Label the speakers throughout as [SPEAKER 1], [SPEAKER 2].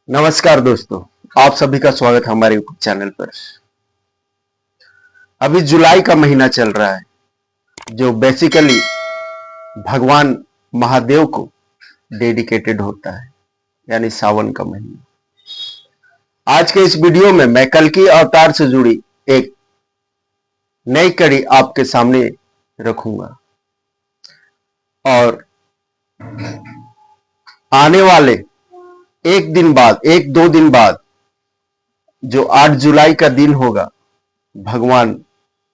[SPEAKER 1] नमस्कार दोस्तों, आप सभी का स्वागत है हमारे यूट्यूब चैनल पर। अभी जुलाई का महीना चल रहा है जो बेसिकली भगवान महादेव को डेडिकेटेड होता है, यानी सावन का महीना। आज के इस वीडियो में मैं कल्कि अवतार से जुड़ी एक नई कड़ी आपके सामने रखूंगा और आने वाले एक दो दिन बाद जो 8 जुलाई का दिन होगा, भगवान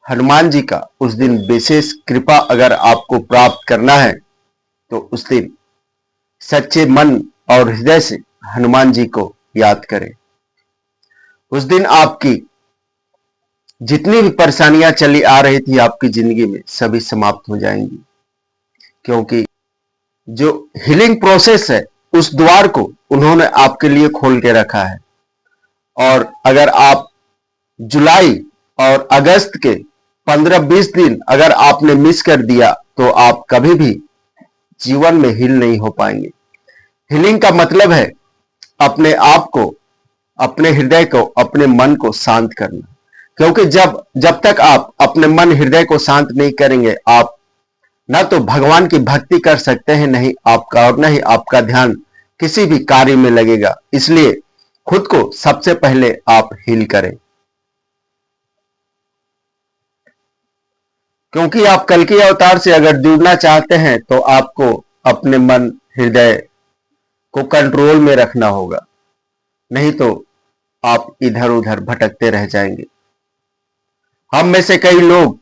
[SPEAKER 1] हनुमान जी का उस दिन विशेष कृपा अगर आपको प्राप्त करना है तो उस दिन सच्चे मन और हृदय से हनुमान जी को याद करें। उस दिन आपकी जितनी भी परेशानियां चली आ रही थी आपकी जिंदगी में, सभी समाप्त हो जाएंगी, क्योंकि जो हीलिंग प्रोसेस है उस द्वार को उन्होंने आपके लिए खोल के रखा है। और अगर आप जुलाई और अगस्त के 15-20 दिन अगर आपने मिस कर दिया तो आप कभी भी जीवन में हील नहीं हो पाएंगे। हीलिंग का मतलब है अपने आप को, अपने हृदय को, अपने मन को शांत करना, क्योंकि जब तक आप अपने मन हृदय को शांत नहीं करेंगे, आप ना तो भगवान की भक्ति कर सकते हैं, नहीं आपका और नहीं आपका ध्यान किसी भी कार्य में लगेगा। इसलिए खुद को सबसे पहले आप हील करें, क्योंकि आप कल्कि अवतार से अगर जुड़ना चाहते हैं तो आपको अपने मन हृदय को कंट्रोल में रखना होगा, नहीं तो आप इधर उधर भटकते रह जाएंगे। हम में से कई लोग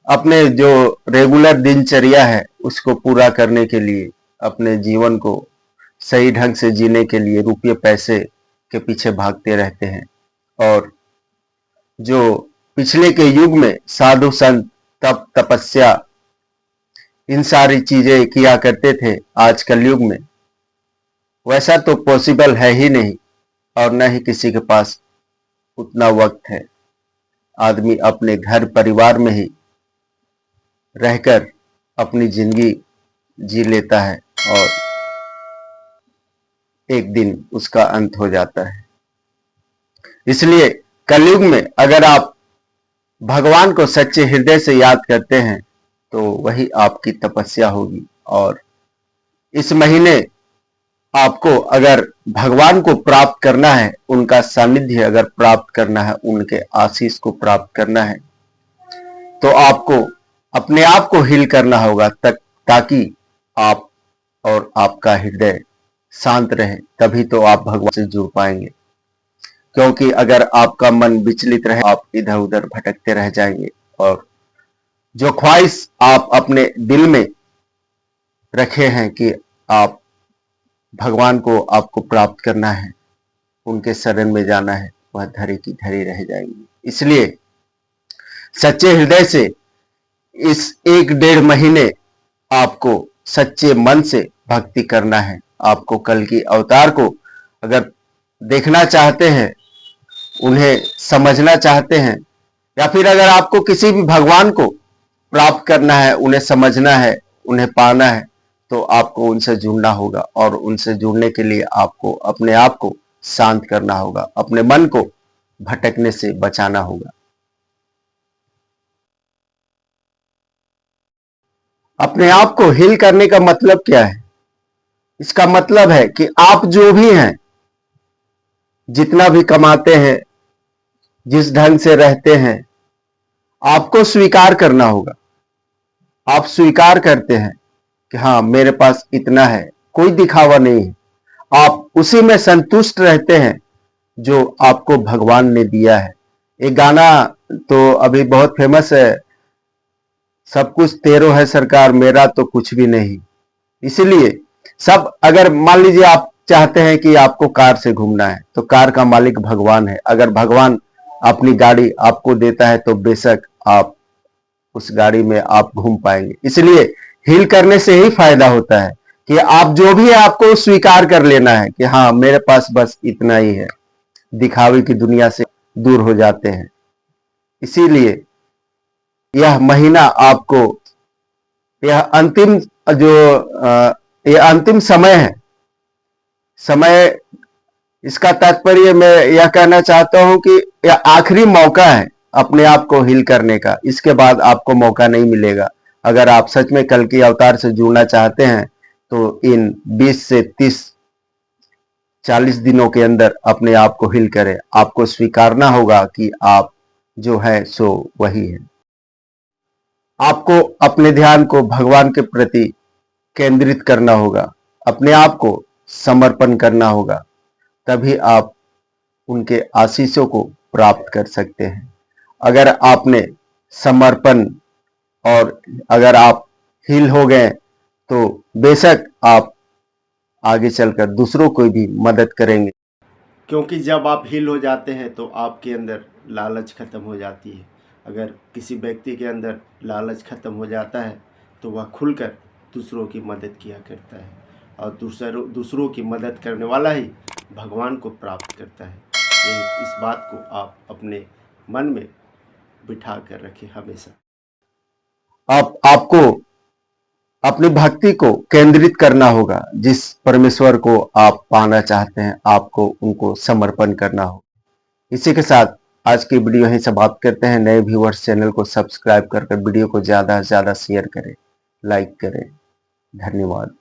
[SPEAKER 1] अपने जो रेगुलर दिनचर्या है उसको पूरा करने के लिए, अपने जीवन को सही ढंग से जीने के लिए रुपये पैसे के पीछे भागते रहते हैं। और जो पिछले के युग में साधु संत तप तपस्या इन सारी चीजें किया करते थे, आज कलयुग में वैसा तो पॉसिबल है ही नहीं, और न ही किसी के पास उतना वक्त है। आदमी अपने घर परिवार में ही रहकर अपनी जिंदगी जी लेता है और एक दिन उसका अंत हो जाता है। इसलिए कलयुग में अगर आप भगवान को सच्चे हृदय से याद करते हैं तो वही आपकी तपस्या होगी। और इस महीने आपको अगर भगवान को प्राप्त करना है, उनका सानिध्य अगर प्राप्त करना है, उनके आशीष को प्राप्त करना है, तो आपको अपने आप को हील करना होगा ताकि आप और आपका हृदय शांत रहे, तभी तो आप भगवान से जुड़ पाएंगे। क्योंकि अगर आपका मन विचलित रहे, आप इधर उधर भटकते रह जाएंगे और जो ख्वाहिश आप अपने दिल में रखे हैं कि आप भगवान को आपको प्राप्त करना है, उनके शरण में जाना है, वह धरी की धरी रह जाएंगी। इसलिए सच्चे हृदय से इस 1-1.5 महीने आपको सच्चे मन से भक्ति करना है। आपको कल्कि अवतार को अगर देखना चाहते हैं, उन्हें समझना चाहते हैं, या फिर अगर आपको किसी भी भगवान को प्राप्त करना है, उन्हें समझना है, उन्हें पाना है, तो आपको उनसे जुड़ना होगा। और उनसे जुड़ने के लिए आपको अपने आप को शांत करना होगा, अपने मन को भटकने से बचाना होगा। अपने आप को हील करने का मतलब क्या है? इसका मतलब है कि आप जो भी हैं, जितना भी कमाते हैं, जिस ढंग से रहते हैं, आपको स्वीकार करना होगा। आप स्वीकार करते हैं कि हाँ, मेरे पास इतना है, कोई दिखावा नहीं है। आप उसी में संतुष्ट रहते हैं जो आपको भगवान ने दिया है। एक गाना तो अभी बहुत फेमस है, सब कुछ तेरो है सरकार, मेरा तो कुछ भी नहीं। इसलिए सब, अगर मान लीजिए आप चाहते हैं कि आपको कार से घूमना है, तो कार का मालिक भगवान है। अगर भगवान अपनी गाड़ी आपको देता है तो बेशक आप उस गाड़ी में आप घूम पाएंगे। इसलिए हील करने से ही फायदा होता है कि आप जो भी है आपको स्वीकार कर लेना है कि हाँ, मेरे पास बस इतना ही है। दिखावे की दुनिया से दूर हो जाते हैं। इसीलिए यह महीना आपको, यह अंतिम जो यह अंतिम समय है, समय इसका तात्पर्य मैं यह कहना चाहता हूं कि यह आखिरी मौका है अपने आप को हील करने का। इसके बाद आपको मौका नहीं मिलेगा। अगर आप सच में कल की अवतार से जुड़ना चाहते हैं तो इन 20 से 30-40 दिनों के अंदर अपने आप को हील करें। आपको स्वीकारना होगा कि आप जो है सो वही है। आपको अपने ध्यान को भगवान के प्रति केंद्रित करना होगा, अपने आप को समर्पण करना होगा, तभी आप उनके आशीषों को प्राप्त कर सकते हैं। अगर आपने समर्पण और अगर आप हील हो गए तो बेशक आप आगे चलकर दूसरों को भी मदद करेंगे, क्योंकि जब आप हील हो जाते हैं तो आपके अंदर लालच खत्म हो जाती है। अगर किसी व्यक्ति के अंदर लालच खत्म हो जाता है तो वह खुलकर दूसरों की मदद किया करता है और दूसरों की मदद करने वाला ही भगवान को प्राप्त करता है। इस बात को आप अपने मन में बिठा कर रखें हमेशा। आपको अपनी भक्ति को केंद्रित करना होगा। जिस परमेश्वर को आप पाना चाहते हैं आपको उनको समर्पण करना होगा। इसी के साथ आज की वीडियो यहीं समाप्त करते हैं। नए व्यूअर्स चैनल को सब्सक्राइब करके वीडियो को ज़्यादा से ज़्यादा शेयर करें, लाइक करें। धन्यवाद।